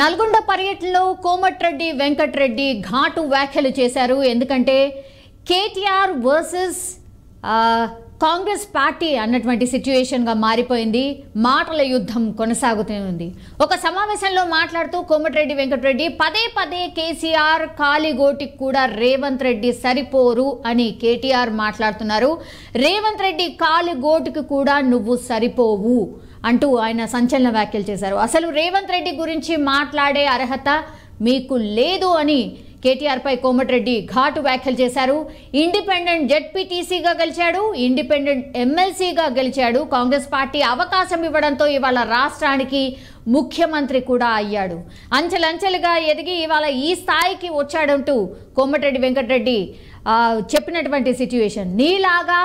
నల్గొండ పర్యటనలో కోమటిరెడ్డి వెంకటరెడ్డి ఘాటు వ్యాఖ్యలు చేశారు. ఎందుకంటే కేటీఆర్ వర్సెస్ కాంగ్రెస్ పార్టీ అన్నటువంటి సిచ్యుయేషన్గా మారిపోయింది. మాటల యుద్ధం కొనసాగుతుంది. ఒక సమావేశంలో మాట్లాడుతూ కోమటిరెడ్డి వెంకటరెడ్డి పదే కేసీఆర్ కాలిగోటికి కూడా రేవంత్ రెడ్డి సరిపోరు అని కేటీఆర్ మాట్లాడుతున్నారు. రేవంత్ రెడ్డి కాలిగోటికి కూడా నువ్వు సరిపోవు అంటూ ఆయన సంచలన వ్యాఖ్యలు చేశారు. అసలు రేవంత్ రెడ్డి గురించి మాట్లాడే అర్హత మీకు లేదు అని కేటీఆర్ పై కోమటిరెడ్డి ఘాటు వ్యాఖ్యలు చేశారు. ఇండిపెండెంట్ జెడ్పీటీసీగా గెలిచాడు, ఇండిపెండెంట్ ఎమ్మెల్సీగా గెలిచాడు. కాంగ్రెస్ పార్టీ అవకాశం ఇవ్వడంతో ఇవాళ రాష్ట్రానికి ముఖ్యమంత్రి కూడా అయ్యాడు. అంచెలంచెలుగా ఎదిగి ఇవాళ ఈ స్థాయికి వచ్చాడంటూ కోమటిరెడ్డి వెంకటరెడ్డి చెప్పినటువంటి సిచ్యువేషన్. నీలాగా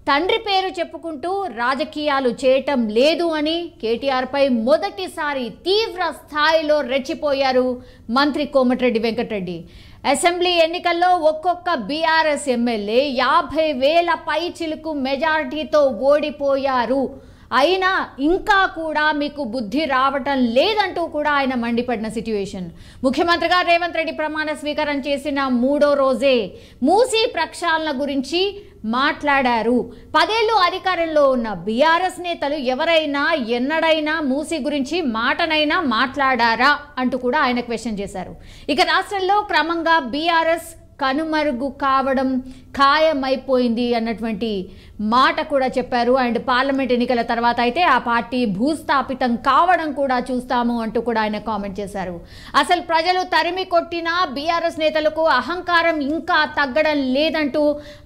తండ్రి పేరు చెప్పుకుంటూ రాజకీయాలు చేయటం లేదు అని కేటీఆర్పై మొదటిసారి తీవ్ర స్థాయిలో రెచ్చిపోయారు మంత్రి కోమటిరెడ్డి వెంకటరెడ్డి. అసెంబ్లీ ఎన్నికల్లో ఒక్కొక్క బీఆర్ఎస్ ఎమ్మెల్యే 50,000 పైచిలుకు మెజారిటీతో ఓడిపోయారు. అయినా ఇంకా కూడా మీకు బుద్ధి రావటం లేదంటూ కూడా ఆయన మండిపడిన సిచ్యువేషన్. ముఖ్యమంత్రిగా రేవంత్ రెడ్డి ప్రమాణ స్వీకారం చేసిన 3వ రోజే మూసీ ప్రక్షాళన గురించి మాట్లాడారు. 10 ఏళ్ళు అధికారంలో ఉన్న బీఆర్ఎస్ నేతలు ఎవరైనా ఎన్నడైనా మూసీ గురించి మాటనైనా మాట్లాడారా అంటూ కూడా ఆయన క్వశ్చన్ చేశారు. ఇక రాష్ట్రంలో క్రమంగా బీఆర్ఎస్ కనుమరుగు కావడం ఖాయమైపోయింది అన్నటువంటి మాట కూడా చెప్పారు. అండ్ పార్లమెంట్ ఎన్నికల తర్వాత అయితే ఆ పార్టీ భూస్థాపితం కావడం కూడా చూస్తాము అంటూ కూడా ఆయన కామెంట్ చేశారు. అసలు ప్రజలు తరిమి కొట్టినా బీఆర్ఎస్ నేతలకు అహంకారం ఇంకా తగ్గడం లేదంటూ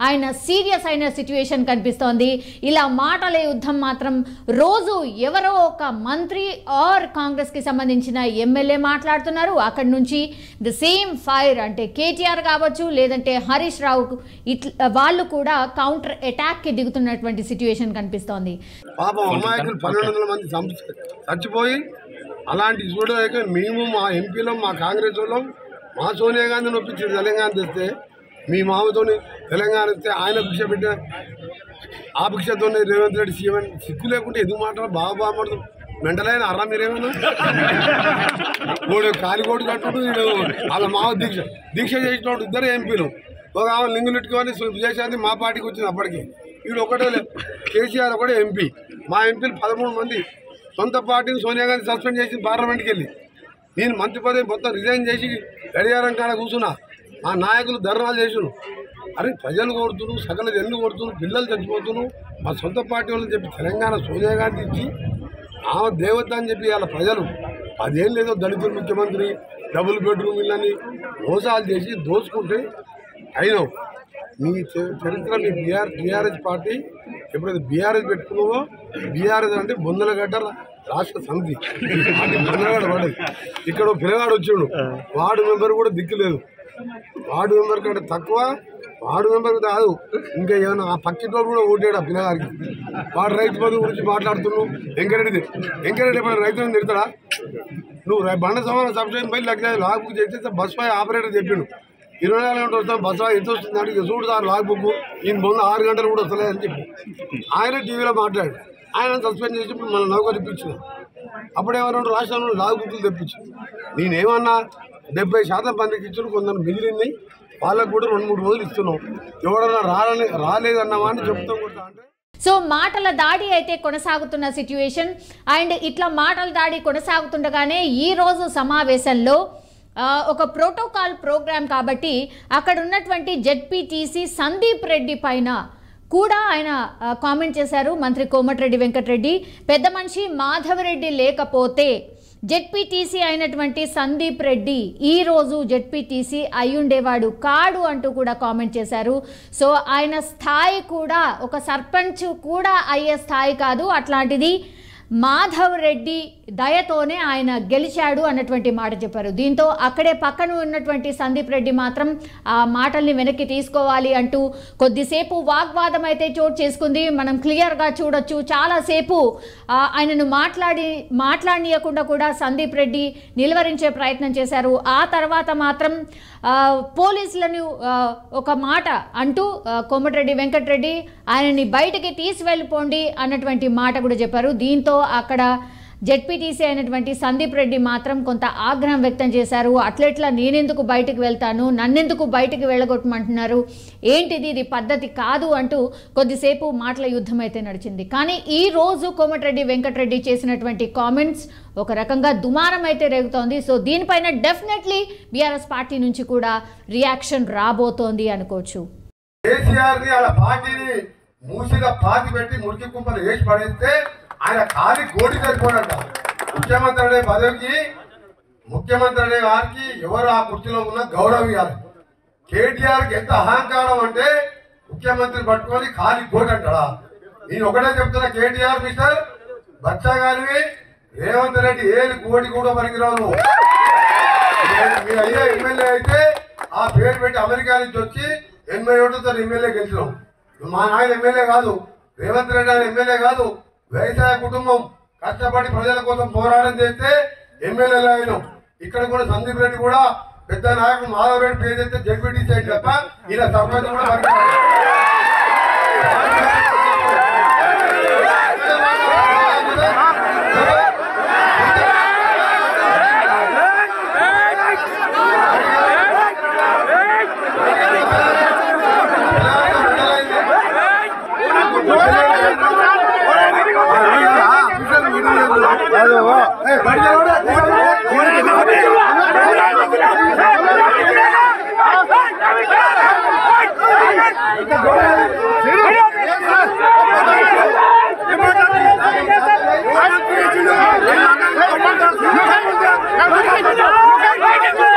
ఆయన సీరియస్ అయిన సిచ్యువేషన్ కనిపిస్తోంది. ఇలా మాటల యుద్ధం మాత్రం రోజు ఎవరో ఒక మంత్రి ఆర్ కాంగ్రెస్కి సంబంధించిన ఎమ్మెల్యే మాట్లాడుతున్నారు. అక్కడి నుంచి ద సేమ్ ఫైర్ అంటే కేటీఆర్ కావచ్చు లేదంటే హరీష్ రావు వాళ్ళు కూడా కౌంటర్ అటాక్ కి దిగుతున్నటువంటి సిచ్యువేషన్ కనిపిస్తోంది. పాపం అమాయకులు 1200 మంది చచ్చిపోయి అలాంటి చూడలేక మేము మా ఎంపీలో మా కాంగ్రెస్ వాళ్ళం మా సోనియా గాంధీని ఒప్పించి తెలంగాణ తెస్తే మీ మామతోని తెలంగాణ ఇస్తే ఆయన భిక్ష పెట్టిన ఆ భిక్షతోనే రేవంత్ రెడ్డి సీఎం సిక్కు లేకుంటే ఎందుకు మాట్లాడారు? బాగా మాట్లాడుతుంది. మెంటలైన అర్రా మీరేమన్నా కాలికోటు కట్టుడు వీడు వాళ్ళ మావ దీక్ష చేసినప్పుడు 2 ఎంపీలు ఒక ఆమె లింగులెట్టుకొని విజయశాంతి మా పార్టీకి వచ్చింది. అప్పటికి వీడు ఒకటే కేసీఆర్ ఒకటే ఎంపీ. మా ఎంపీలు 13 మంది సొంత పార్టీని సోనియా గాంధీ సస్పెండ్ చేసి పార్లమెంట్కి వెళ్ళి నేను మంత్రి పదవి మొత్తం రిజైన్ చేసి గడియారం కాడ కూర్చున్నా. మా నాయకులు ధర్నాలు చేసిను. అరే ప్రజలు కొడుతున్నారు, సకల జన్లు కొడుతున్నారు, పిల్లలు చచ్చిపోతున్నారు. మా సొంత పార్టీ వాళ్ళని చెప్పి తెలంగాణ సోనియా గాంధీ ఇచ్చి ఆమె దేవత అని చెప్పి వాళ్ళ ప్రజలు 10 ఏళ్ళు ఏదో దళితులు ముఖ్యమంత్రి డబుల్ బెడ్రూమ్ ఇళ్ళని మోసాలు చేసి దోచుకుంటే అయినావు. నీ చరిత్ర మీ బీఆర్ఎస్ పార్టీ ఎప్పుడైతే బీఆర్ఎస్ పెట్టుకున్నావో బీఆర్ఎస్ అంటే బొందలగడ్డ రాష్ట్ర సమితి బొందలగడ్డ పడేది. ఇక్కడ పిల్లగాడు వచ్చిండు, వార్డు మెంబర్ కూడా దిక్కులేదు. వార్డు మెంబర్ కంటే తక్కువ, వార్డు మెంబర్ కాదు ఇంకా ఏమైనా ఆ పక్కింట్లో కూడా ఓటాడు ఆ పిల్లగారికి. వాడు రైతు బంధు గురించి మాట్లాడుతున్నావు. వెంకరెడ్డి ఎప్పుడైనా రైతులను తిడతాడా? నువ్వు బండ సమాన సబ్సిడీ పై లాగ్ బుక్ చేస్తే బస్ పై ఆపరేటర్ చెప్పిండు 24 గంటలు వస్తాం బస్ ఎంత వస్తుంది అంటే ఇక చూడు సార్ లాగ్ బుక్ ఈయన ముందు 6 గంటలు కూడా వస్తలేదని చెప్పి ఆయన టీవీలో మాట్లాడు. ఆయన సస్పెండ్ చేసి మన నౌకరు తెప్పించిన. అప్పుడేమన్నా రాష్ట్రంలో లాగ్ బుక్లు తెప్పించు. నేనేమన్నా 70% మందికి ఇచ్చిన కొందరు మిగిలింది వాళ్ళకు కూడా 2-3 రోజులు ఇస్తున్నాం. ఎవడన్నా రాలేదన్నావా అని చెప్తాం కూడా. అంటే సో మాటల దాడి అయితే కొనసాగుతున్న సిచ్యువేషన్. అండ్ ఇట్లా మాటల దాడి కొనసాగుతుండగానే ఈ రోజు సమావేశంలో ఒక ప్రోటోకాల్ ప్రోగ్రామ్ కాబట్టి అక్కడ ఉన్నటువంటి జెడ్పీటీసీ సందీప్ రెడ్డి పైన కూడా ఆయన కామెంట్ చేశారు మంత్రి కోమటిరెడ్డి వెంకటరెడ్డి. పెద్ద మనిషి మాధవరెడ్డి లేకపోతే జెడ్పీటీసీ అయినటువంటి సందీప్ రెడ్డి ఈరోజు జెడ్పీటీసీ అయ్యుండేవాడు కాడు అంటూ కూడా కామెంట్ చేశారు. సో ఆయన స్థాయి కూడా ఒక సర్పంచ్ కూడా అయ్యే స్థాయి కాదు, అట్లాంటిది మాధవ్ రెడ్డి దయతోనే ఆయన గెలిచాడు అన్నటువంటి మాట చెప్పారు. దీంతో అక్కడే పక్కన ఉన్నటువంటి సందీప్ రెడ్డి మాత్రం ఆ మాటల్ని వెనక్కి తీసుకోవాలి అంటూ కొద్దిసేపు వాగ్వాదం అయితే చోటు చేసుకుంది. మనం క్లియర్గా చూడొచ్చు. చాలాసేపు ఆయనను మాట్లాడనీయకుండా కూడా సందీప్ రెడ్డి నిలువరించే ప్రయత్నం చేశారు. ఆ తర్వాత మాత్రం పోలీసులను ఒక మాట అంటూ కోమటిరెడ్డి వెంకటరెడ్డి ఆయనని బయటికి తీసుకెళ్ళిపోండి అన్నటువంటి మాట కూడా చెప్పారు. దీంతో అక్కడ జెడ్పీటీసీ అయినటువంటి సందీప్ రెడ్డి మాత్రం కొంత ఆగ్రహం వ్యక్తం చేశారు. అట్లెట్లా నేనెందుకు బయటకు వెళ్తాను, నన్నెందుకు బయటకు వెళ్ళగొట్టమంటున్నారు, ఏంటిది, ఇది పద్ధతి కాదు అంటూ కొద్దిసేపు మాటల యుద్ధం అయితే నడిచింది. కానీ ఈ రోజు కోమటిరెడ్డి వెంకటరెడ్డి చేసినటువంటి కామెంట్స్ ఒక రకంగా దుమారం అయితే రేగుతోంది. సో దీనిపైన డెఫినెట్లీ బీఆర్ఎస్ పార్టీ నుంచి కూడా రియాక్షన్ రాబోతోంది అనుకోవచ్చు. కేసీఆర్ ని వాళ్ళ పార్టీని మూసిగా పాతి పెట్టి మురికి కుంపలు వేసి పడేస్తే ఆయన ఖాళీ గోడి సరిపోడంట. ముఖ్యమంత్రి అనే పదవికి, ముఖ్యమంత్రి అనే వారికి ఎవరు ఆ కుర్చీలో ఉన్న గౌరవం ఇవ్వాలి. కేటీఆర్కి ఎంత అహంకారం అంటే ముఖ్యమంత్రి పట్టుకొని ఖాళీ గోడి అంటాడా? నేను ఒకటే చెప్తున్నా, కేటీఆర్ మిస్టర్ బచ్చా గారివి రేవంత్ రెడ్డి ఏది గోడి కూడా పనికిరావు. మీరు అయ్యే ఎమ్మెల్యే అయితే ఆ పేరు పెట్టి అమెరికా నుంచి వచ్చి 87తో ఎమ్మెల్యే గెలిచినాం. మా నాయన ఎమ్మెల్యే కాదు, రేవంత్ రెడ్డి ఆయన ఎమ్మెల్యే కాదు, వ్యవసాయ కుటుంబం కష్టపడి ప్రజల కోసం పోరాటం చేస్తే ఎమ్మెల్యేలు అయినాం. ఇక్కడ కూడా సందీప్ రెడ్డి కూడా పెద్ద నాయకుడు మాధవ్ రెడ్డి పేరు చేస్తే జడ్పీటీ సైడ్ తప్ప ఇలా సర్పంచ్ కూడా బడి